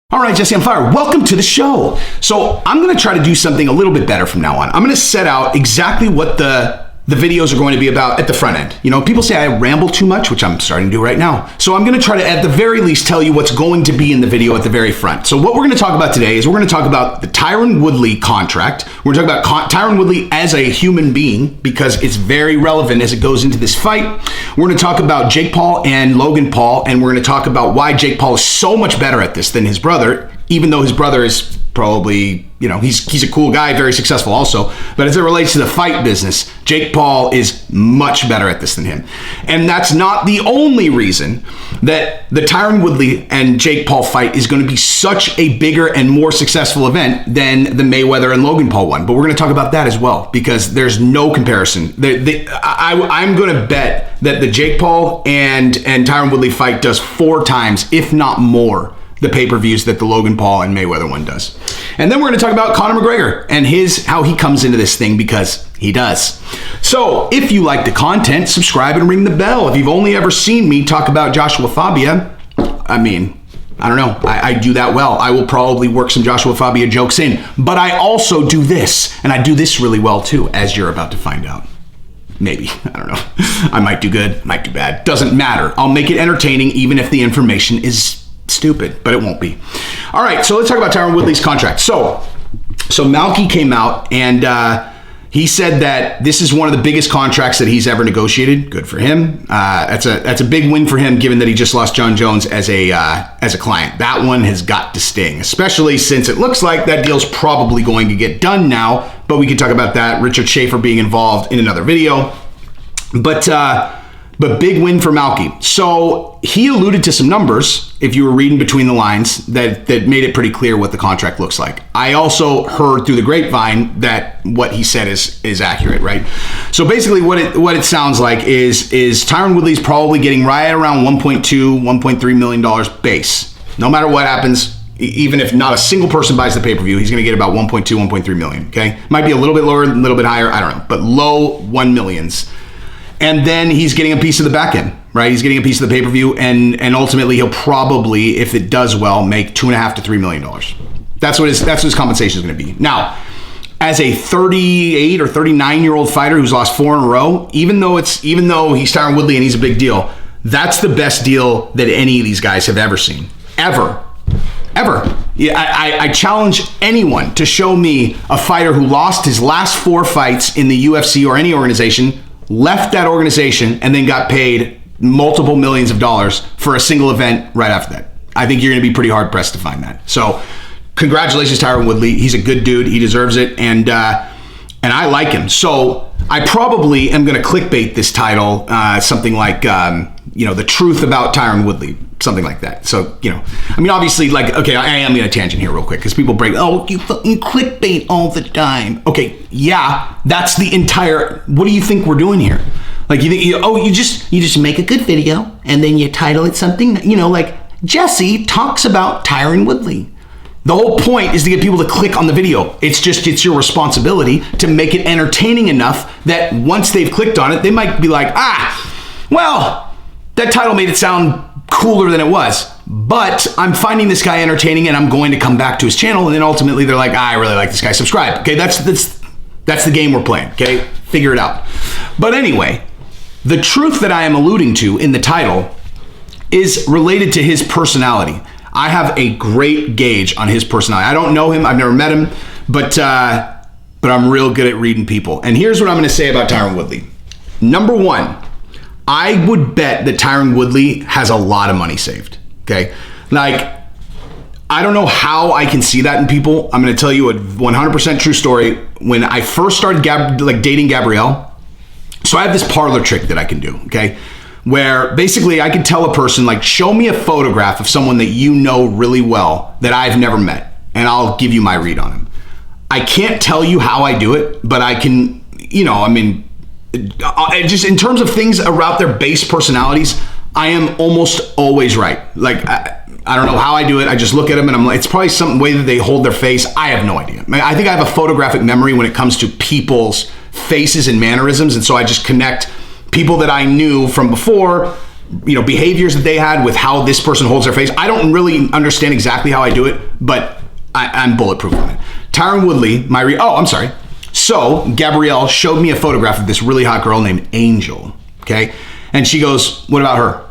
All right, Jesse, I'm fired. Welcome to the show. So I'm going to try to do something a little bit better from now on. I'm going to set out exactly what the videos are going to be about at the front end. You know, people say I ramble too much, which I'm starting to do right now. So I'm going to try to, at the very least, tell you what's going to be in the video at the very front. So what we're going to talk about today is we're going to talk about the Tyron Woodley contract. We're going to talk about Tyron Woodley as a human being because it's very relevant as it goes into this fight. We're going to talk about Jake Paul and Logan Paul, and we're going to talk about why Jake Paul is so much better at this than his brother, even though his brother is probably, you know, he's a cool guy, very successful also. But as it relates to the fight business, Jake Paul is much better at this than him. And that's not the only reason that the Tyron Woodley and Jake Paul fight is going to be such a bigger and more successful event than the Mayweather and Logan Paul one. But we're going to talk about that as well, because there's no comparison. I'm going to bet that the Jake Paul and Tyron Woodley fight does 4 times, if not more, the pay-per-views that the Logan Paul and Mayweather one does. And then we're going to talk about Conor McGregor and how he comes into this thing, because he does. So if you like the content, subscribe and ring the bell. If you've only ever seen me talk about Joshua Fabia, I mean, I don't know. I do that well. I will probably work some Joshua Fabia jokes in, but I also do this, and I do this really well too, as you're about to find out. Maybe. I don't know. I might do good, might do bad. Doesn't matter. I'll make it entertaining even if the information is stupid, but it won't be. All right, so let's talk about Tyron Woodley's contract. So Malky came out and he said that this is one of the biggest contracts that he's ever negotiated. Good for him. That's a big win for him, given that he just lost John Jones as a client. That one has got to sting, especially since it looks like that deal's probably going to get done now. But we can talk about that. Richard Schaefer being involved in another video. But big win for Malky. So he alluded to some numbers, if you were reading between the lines, that made it pretty clear what the contract looks like. I also heard through the grapevine that what he said is accurate, right? So basically what it sounds like is Tyron Woodley's probably getting right around $1.2, $1.3 million base. No matter what happens, even if not a single person buys the pay-per-view, he's going to get about 1.2, 1.3 million, okay? Might be a little bit lower, a little bit higher, I don't know, but low 1 millions. And then he's getting a piece of the back end, right? He's getting a piece of the pay-per-view, and ultimately he'll probably, if it does well, make $2.5 to $3 million. That's what his compensation is going to be. Now, as a 38 or 39-year-old fighter who's lost 4 in a row, even though he's Tyron Woodley and he's a big deal, that's the best deal that any of these guys have ever seen, ever. Yeah, I challenge anyone to show me a fighter who lost his last 4 fights in the UFC or any organization, left that organization, and then got paid multiple millions of dollars for a single event right after that. I think you're going to be pretty hard pressed to find that. So congratulations, Tyron Woodley. He's a good dude. He deserves it. And I like him. So I probably am going to clickbait this title, something like, the truth about Tyron Woodley, something like that. So, I mean, obviously, like, okay, I am going to tangent here real quick because people break, you fucking clickbait all the time. Okay, yeah, that's the entire, what do you think we're doing here? Like, you think, you just make a good video and then you title it something, like Jesse talks about Tyron Woodley. The whole point is to get people to click on the video. It's your responsibility to make it entertaining enough that once they've clicked on it, they might be like, well, that title made it sound cooler than it was, but I'm finding this guy entertaining and I'm going to come back to his channel, and then ultimately they're like, I really like this guy, subscribe. Okay, that's the game we're playing, okay? Figure it out. But anyway, the truth that I am alluding to in the title is related to his personality. I have a great gauge on his personality. I don't know him, I've never met him, but I'm real good at reading people. And here's what I'm gonna say about Tyron Woodley. Number 1, I would bet that Tyron Woodley has a lot of money saved, okay? Like, I don't know how I can see that in people. I'm going to tell you a 100% true story. When I first started dating Gabrielle, so I have this parlor trick that I can do, okay? Where basically I can tell a person, like, show me a photograph of someone that you know really well that I've never met, and I'll give you my read on him. I can't tell you how I do it, but I can, just in terms of things about their base personalities, I am almost always right. Like, I don't know how I do it. I just look at them and I'm like, it's probably some way that they hold their face. I have no idea. I think I have a photographic memory when it comes to people's faces and mannerisms. And so I just connect people that I knew from before behaviors that they had with how this person holds their face. I don't really understand exactly how I do it, but I'm bulletproof on it. Tyron Woodley, I'm sorry. So Gabrielle showed me a photograph of this really hot girl named Angel, okay? And she goes, what about her?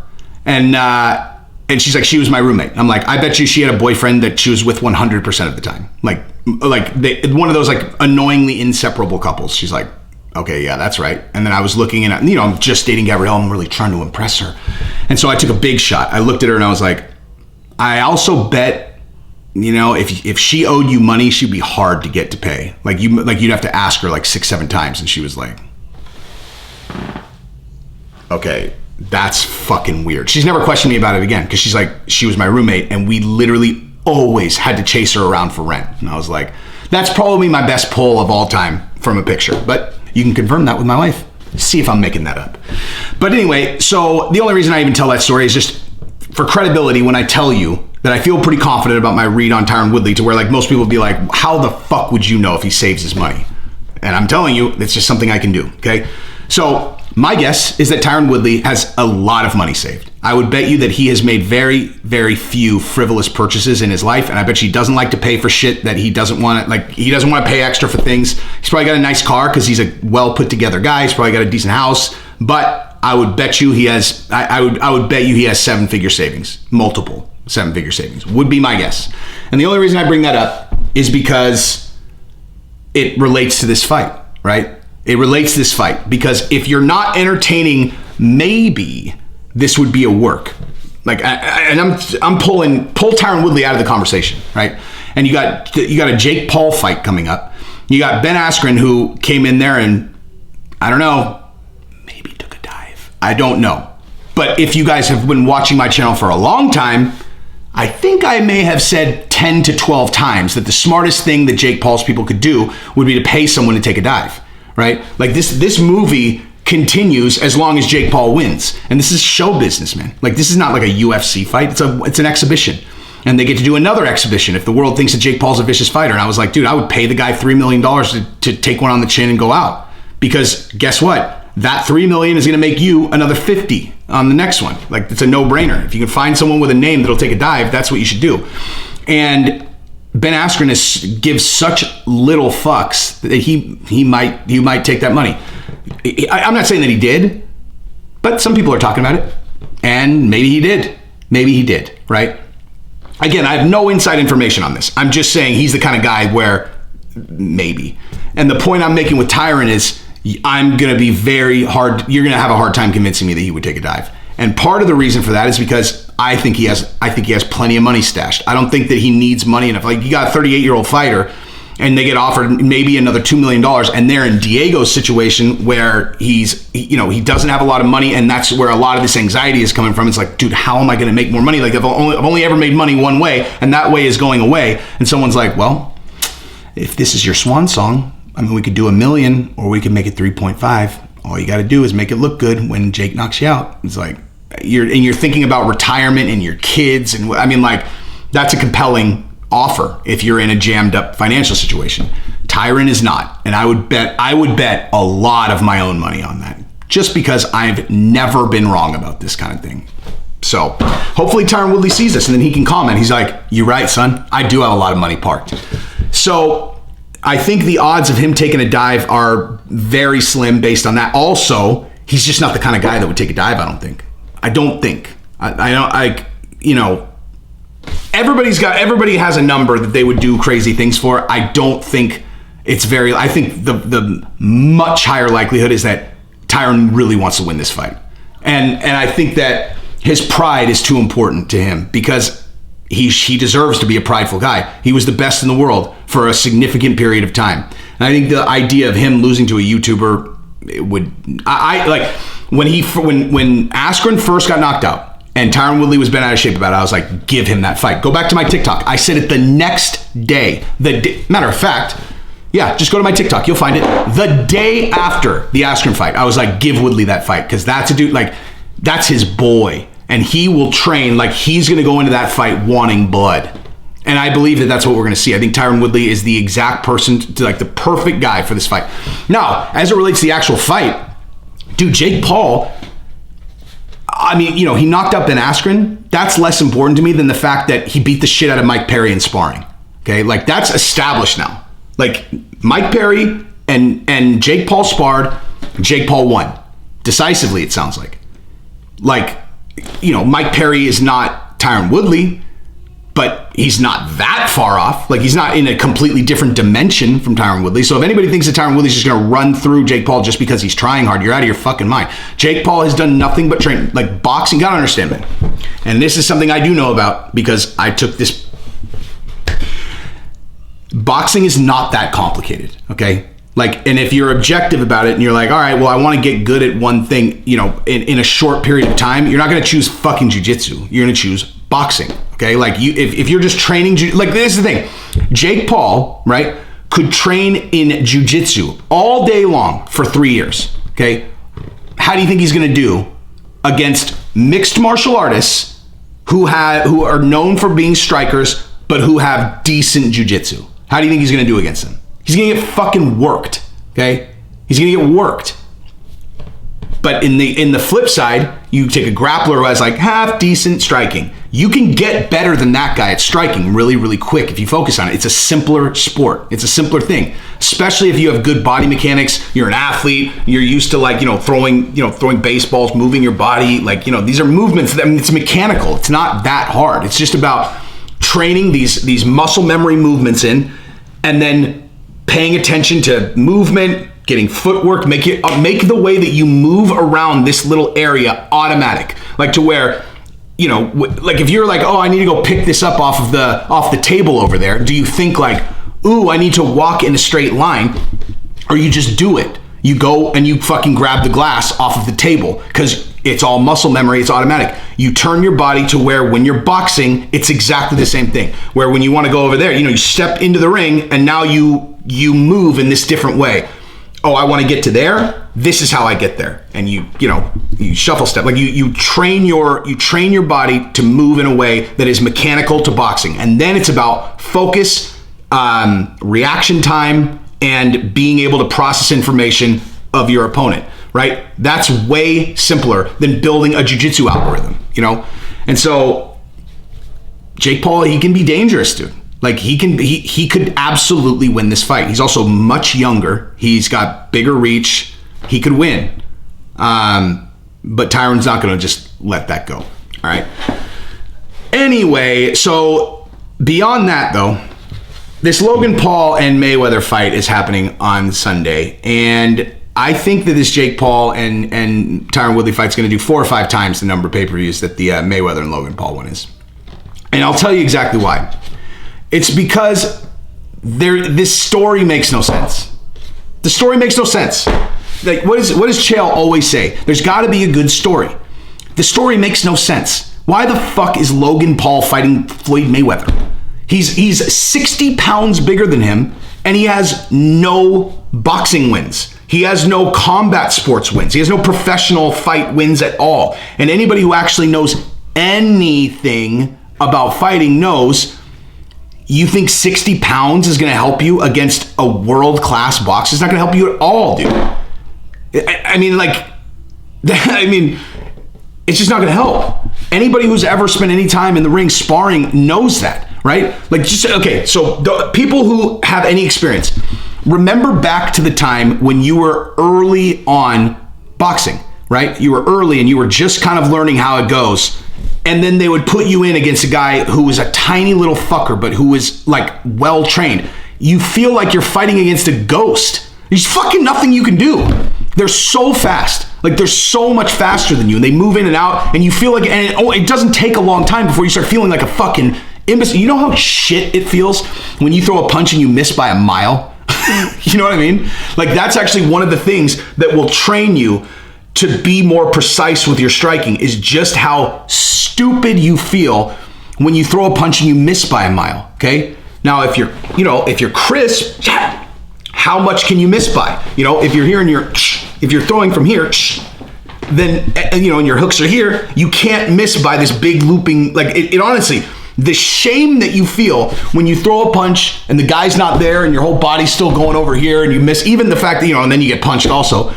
And she's like, she was my roommate. I'm like, I bet you she had a boyfriend that she was with 100% of the time. Like one of those like annoyingly inseparable couples. She's like, okay, yeah, that's right. And then I was looking and, I'm just dating Gabrielle. I'm really trying to impress her. And so I took a big shot. I looked at her and I was like, I also bet, if she owed you money, she'd be hard to get to pay. You'd have to ask her like 6-7 times. And she was like, okay, that's fucking weird. She's never questioned me about it again because she's like, she was my roommate and we literally always had to chase her around for rent. And I was like, that's probably my best pull of all time from a picture. But you can confirm that with my wife. See if I'm making that up. But anyway, so the only reason I even tell that story is just for credibility when I tell you that I feel pretty confident about my read on Tyron Woodley to where like most people would be like, how the fuck would you know if he saves his money? And I'm telling you, it's just something I can do, okay? So my guess is that Tyron Woodley has a lot of money saved. I would bet you that he has made very, very few frivolous purchases in his life. And I bet you he doesn't like to pay for shit that he doesn't want to, he doesn't want to pay extra for things. He's probably got a nice car because he's a well put together guy. He's probably got a decent house, but I would bet you he has, I would bet you he has 7-figure savings, multiple 7-figure savings would be my guess. And the only reason I bring that up is because it relates to this fight, right? It relates to this fight because if you're not entertaining, maybe this would be a work. I'm pull Tyron Woodley out of the conversation, right? And you got a Jake Paul fight coming up. You got Ben Askren who came in there and I don't know, maybe took a dive. I don't know. But if you guys have been watching my channel for a long time, I think I may have said 10 to 12 times that the smartest thing that Jake Paul's people could do would be to pay someone to take a dive. Right? Like this movie continues as long as Jake Paul wins. And this is show business, man. Like this is not like a UFC fight. It's an exhibition. And they get to do another exhibition if the world thinks that Jake Paul's a vicious fighter. And I was like, dude, I would pay the guy $3 million to take one on the chin and go out. Because guess what? That $3 million is going to make you another 50 on the next one. Like it's a no-brainer. If you can find someone with a name that'll take a dive, that's what you should do. And Ben Askren gives such little fucks that he might take that money. I'm not saying that he did, but some people are talking about it, and maybe he did, right? Again, I have no inside information on this. I'm just saying he's the kind of guy where maybe. And the point I'm making with Tyron is I'm going to be very hard. You're going to have a hard time convincing me that he would take a dive. And part of the reason for that is because I think he has plenty of money stashed. I don't think that he needs money enough. Like you got a 38-year-old fighter and they get offered maybe another $2 million and they're in Diego's situation where he doesn't have a lot of money and that's where a lot of this anxiety is coming from. It's like, dude, how am I going to make more money? Like I've only ever made money one way and that way is going away. And someone's like, well, if this is your swan song, I mean, we could do $1 million or we could make it 3.5. All you got to do is make it look good when Jake knocks you out. It's like, you're thinking about retirement and your kids. And I mean, like, that's a compelling offer if you're in a jammed up financial situation. Tyron is not. And I would bet a lot of my own money on that just because I've never been wrong about this kind of thing. So hopefully Tyron Woodley sees this and then he can comment. He's like, you're right, son. I do have a lot of money parked. So I think the odds of him taking a dive are very slim based on that. Also, he's just not the kind of guy that would take a dive, I don't think. Everybody has a number that they would do crazy things for. I don't think it's I think the much higher likelihood is that Tyron really wants to win this fight. And I think that his pride is too important to him because he deserves to be a prideful guy. He was the best in the world for a significant period of time. And I think the idea of him losing to a YouTuber when Askren first got knocked out and Tyron Woodley was bent out of shape about it, I was like, give him that fight. Go back to my TikTok. I said it the next day. Matter of fact, yeah, just go to my TikTok. You'll find it. The day after the Askren fight, I was like, give Woodley that fight because that's a dude, like, that's his boy. And he will train like he's going to go into that fight wanting blood. And I believe that that's what we're going to see. I think Tyron Woodley is the exact person, like the perfect guy for this fight. Now, as it relates to the actual fight, dude, Jake Paul, I mean, he knocked up Ben Askren. That's less important to me than the fact that he beat the shit out of Mike Perry in sparring. Okay, like that's established now. Like Mike Perry and Jake Paul sparred. Jake Paul won decisively. It sounds like Mike Perry is not Tyron Woodley, but he's not that far off. Like he's not in a completely different dimension from Tyron Woodley. So if anybody thinks that Tyron Woodley's just going to run through Jake Paul just because he's trying hard, you're out of your fucking mind. Jake Paul has done nothing but train. Like boxing, gotta understand, man. And this is something I do know about because I took this. Boxing is not that complicated, okay? Like, and if you're objective about it and you're like, all right, well, I want to get good at one thing, in a short period of time, you're not going to choose fucking jiu-jitsu. You're going to choose boxing, okay? Like, if you're just training, like, this is the thing. Jake Paul, right, could train in jiu-jitsu all day long for 3 years, okay? How do you think he's going to do against mixed martial artists who are known for being strikers, but who have decent jiu-jitsu? How do you think he's going to do against them? He's going to get fucking worked, okay? He's going to get worked. But in the flip side, you take a grappler who has like half decent striking. You can get better than that guy at striking really, really quick if you focus on it. It's a simpler sport. It's a simpler thing, especially if you have good body mechanics. You're an athlete. You're used to throwing baseballs, moving your body. Like, these are movements. I mean, it's mechanical. It's not that hard. It's just about training these muscle memory movements in, and then paying attention to movement, getting footwork, make the way that you move around this little area automatic. Like to where, like if you're like, oh, I need to go pick this up off the table over there. Do you think like, ooh, I need to walk in a straight line? Or you just do it. You go and you fucking grab the glass off of the table because it's all muscle memory. It's automatic. You turn your body to where when you're boxing, it's exactly the same thing. Where when you want to go over there, you step into the ring and now you move in this different way. Oh, I want to get to there. This is how I get there. And you shuffle step. Like you train your body to move in a way that is mechanical to boxing. And then it's about focus, reaction time, and being able to process information of your opponent, right? That's way simpler than building a jiu-jitsu algorithm, And so Jake Paul, he can be dangerous, dude. Like he could absolutely win this fight. He's also much younger. He's got bigger reach. He could win. But Tyron's not going to just let that go. All right. Anyway, so beyond that though, this Logan Paul and Mayweather fight is happening on Sunday. And I think that this Jake Paul and Tyron Woodley fight is going to do 4 or 5 times the number of pay-per-views that the Mayweather and Logan Paul one is. And I'll tell you exactly why. It's because this story makes no sense. The story makes no sense. Like, what does Chael always say? There's got to be a good story. The story makes no sense. Why the fuck is Logan Paul fighting Floyd Mayweather? He's 60 pounds bigger than him, and he has no boxing wins. He has no combat sports wins. He has no professional fight wins at all. And anybody who actually knows anything about fighting knows you think 60 pounds is going to help you against a world-class boxer. It's not going to help you at all, dude. I mean, it's just not going to help. Anybody who's ever spent any time in the ring sparring knows that, right? So the people who have any experience, remember back to the time when you were early on boxing, right? You were early and you were just kind of learning how it goes. And then they would put you in against a guy who was a tiny little fucker, but who was like well-trained. You feel like you're fighting against a ghost. There's fucking nothing you can do. They're so fast. Like they're so much faster than you. And they move in and out and you feel like, it doesn't take a long time before you start feeling like a fucking imbecile. You know how shit it feels when you throw a punch and you miss by a mile? You know what I mean? Like that's actually one of the things that will train you to be more precise with your striking, is just how stupid you feel when you throw a punch and you miss by a mile, okay? Now, if you're crisp, how much can you miss by? If you're here and if you're throwing from here, then, and your hooks are here, you can't miss by this big looping, like it honestly, the shame that you feel when you throw a punch and the guy's not there and your whole body's still going over here and you miss, even the fact that, and then you get punched also.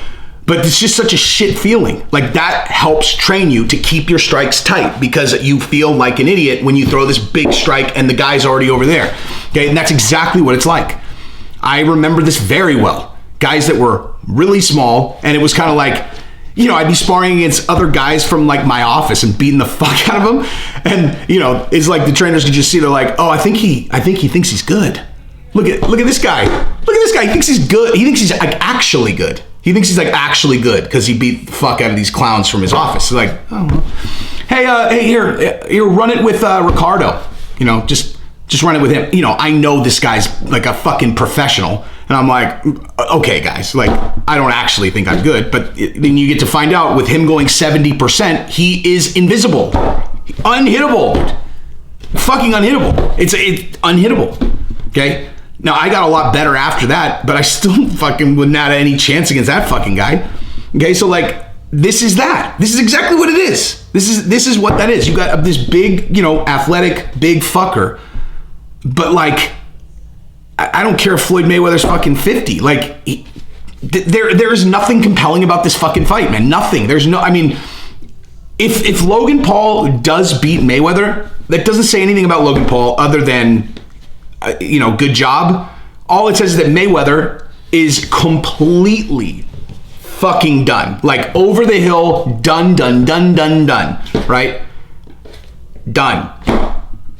But it's just such a shit feeling. Like, that helps train you to keep your strikes tight because you feel like an idiot when you throw this big strike and the guy's already over there. Okay, and that's exactly what it's like. I remember this very well. Guys that were really small, and it was kind of like, you know, I'd be sparring against other guys from like my office and beating the fuck out of them. And, you know, it's like the trainers could just see, they're like, oh, I think he thinks he's good. Look at this guy. Look at this guy. He thinks he's good. He thinks he's like actually good. He thinks he's like actually good because he beat the fuck out of these clowns from his office. It's like, oh, well. Hey, here, run it with Ricardo. You know, just run it with him. You know, I know this guy's like a fucking professional. And I'm like, okay, guys, like, I don't actually think I'm good. But then you get to find out with him going 70%, he is invisible. Unhittable. Fucking unhittable. It's unhittable. Okay? Now, I got a lot better after that, but I still fucking would not have any chance against that fucking guy. Okay, so like, this is that. This is exactly what it is. This is what that is. You got this big, you know, athletic, big fucker. But like, I don't care if Floyd Mayweather's fucking 50. Like, there is nothing compelling about this fucking fight, man. Nothing. There's no, I mean, if Logan Paul does beat Mayweather, that doesn't say anything about Logan Paul other than, you know, good job. All it says is that Mayweather is completely fucking done. Like, over the hill, done, right? Done.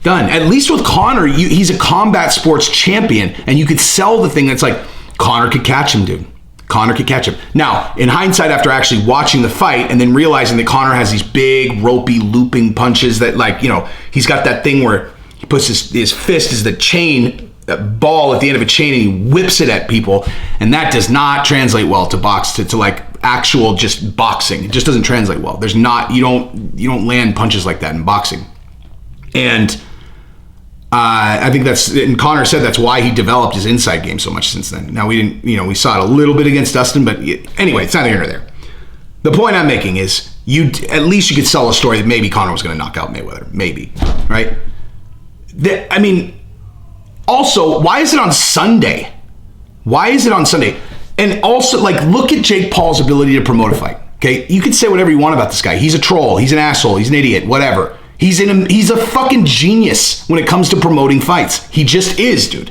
At least with Conor, he's a combat sports champion, and you could sell the thing that's like, Conor could catch him, dude. Conor could catch him. Now, in hindsight, after actually watching the fight and then realizing that Conor has these big, ropey, looping punches that, like, you know, he's got that thing where he puts his fist as the chain, that ball at the end of a chain, and he whips it at people, and that does not translate well to box, to like actual just boxing. It just doesn't translate well. There's not, you don't land punches like that in boxing. And I think and Conor said that's why he developed his inside game so much since then. Now, we didn't, you know, we saw it a little bit against Dustin, but anyway, it's neither here nor there. The point I'm making is, at least you could sell a story that maybe Conor was going to knock out Mayweather. Maybe, right? I mean, also, why is it on Sunday? Why is it on Sunday? And also, like, look at Jake Paul's ability to promote a fight, okay? You can say whatever you want about this guy. He's a troll. He's an asshole. He's an idiot. Whatever. He's a fucking genius when it comes to promoting fights. He just is, dude.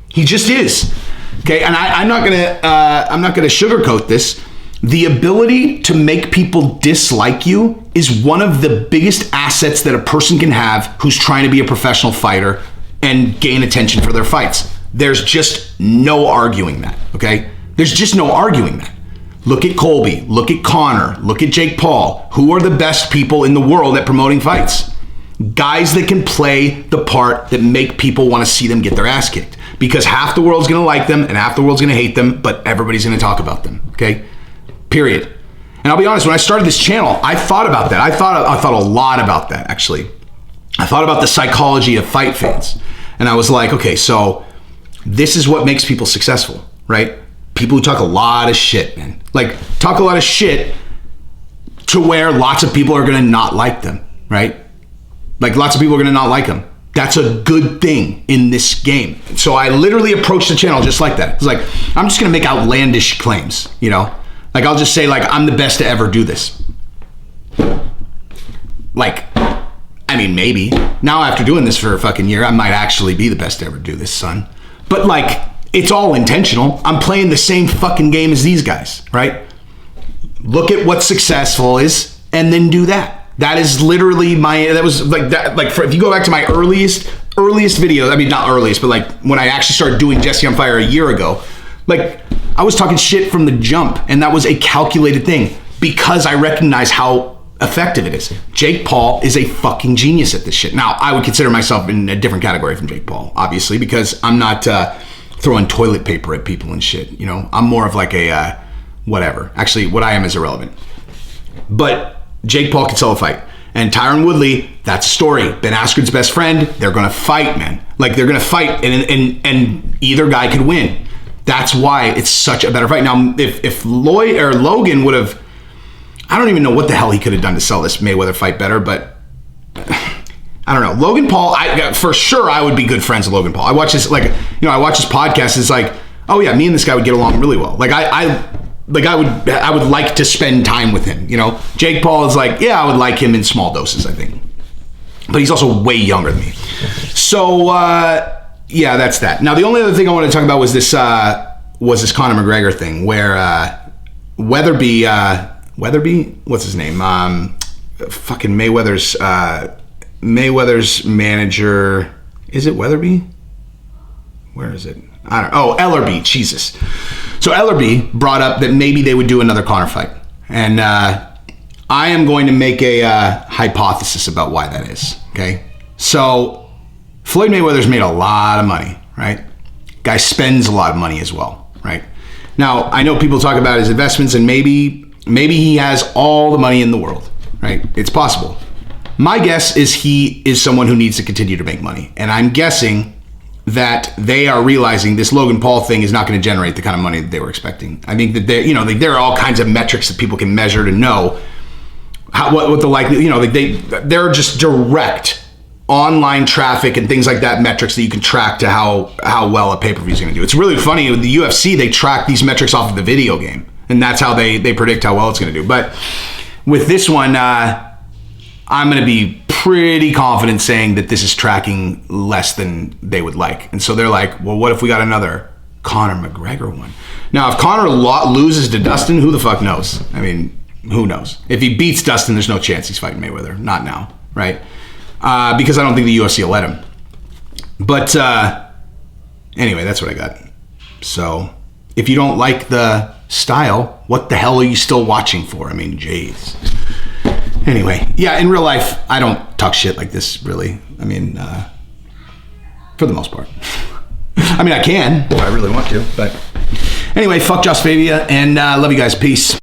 He just is. Okay, and I'm not gonna sugarcoat this. The ability to make people dislike you is one of the biggest assets that a person can have who's trying to be a professional fighter and gain attention for their fights. There's just no arguing that. Okay, there's just no arguing that. Look at Colby, look at Conor, look at Jake Paul. Who are the best people in the world at promoting fights? Guys that can play the part that make people want to see them get their ass kicked. Because half the world's going to like them and half the world's going to hate them, but everybody's going to talk about them, okay? Period. And I'll be honest, when I started this channel, I thought about that. I thought a lot about that, actually. I thought about the psychology of fight fans. And I was like, okay, so this is what makes people successful, right? People who talk a lot of shit, man. Like, talk a lot of shit to where lots of people are going to not like them, right? Like, lots of people are going to not like them. That's a good thing in this game. So I literally approached the channel just like that. It's like, I'm just going to make outlandish claims, you know? Like, I'll just say, like, I'm the best to ever do this. Like, I mean, maybe. Now, after doing this for a fucking year, I might actually be the best to ever do this, son. But, like, it's all intentional. I'm playing the same fucking game as these guys, right? Look at what successful is and then do that. That is literally that was like that. Like, if you go back to my earliest videos, I mean, not earliest, but like when I actually started doing Jesse on Fire a year ago, like, I was talking shit from the jump, and that was a calculated thing because I recognize how effective it is. Jake Paul is a fucking genius at this shit. Now, I would consider myself in a different category from Jake Paul, obviously, because I'm not throwing toilet paper at people and shit. You know, I'm more of like a whatever. Actually, what I am is irrelevant. But Jake Paul can sell a fight. And Tyron Woodley, that's a story. Ben Askren's best friend. They're going to fight, man. Like, they're going to fight, and either guy could win. That's why it's such a better fight. Now, if Floyd or Logan would have, I don't even know what the hell he could have done to sell this Mayweather fight better, but I don't know. Logan Paul, for sure, I would be good friends with Logan Paul. I watch this, like, you know, I watch his podcast. It's like, oh yeah, me and this guy would get along really well. Like, like I would like to spend time with him. You know, Jake Paul is like, yeah, I would like him in small doses, I think. But he's also way younger than me. So, yeah, that's that. Now, the only other thing I want to talk about was this Conor McGregor thing where Weatherby, what's his name? Fucking Mayweather's manager. Is it Weatherby? Where is it? I don't know. Oh, Ellerby. Jesus. So Ellerby brought up that maybe they would do another Conor fight. And I am going to make a hypothesis about why that is. Okay? So Floyd Mayweather's made a lot of money, right? Guy spends a lot of money as well, right? Now, I know people talk about his investments and maybe he has all the money in the world, right? It's possible. My guess is he is someone who needs to continue to make money. And I'm guessing that they are realizing this Logan Paul thing is not going to generate the kind of money that they were expecting. I think that there are all kinds of metrics that people can measure to know what the likelihood, they're just direct online traffic and things like that, metrics that you can track to how well a pay-per-view is going to do. It's really funny with the UFC, they track these metrics off of the video game, and that's how they predict how well it's going to do. But with this one, I'm going to be pretty confident saying that this is tracking less than they would like. And so they're like, well, what if we got another Conor McGregor one? Now, if Conor loses to Dustin, who the fuck knows? I mean, who knows? If he beats Dustin, there's no chance he's fighting Mayweather. Not now, right? Because I don't think the UFC will let him. But anyway, that's what I got. So if you don't like the style, what the hell are you still watching for? I mean, jeez. Anyway, yeah, in real life, I don't talk shit like this, really. I mean, for the most part. I mean, I can if I really want to. But anyway, fuck Joss Favia, and love you guys. Peace.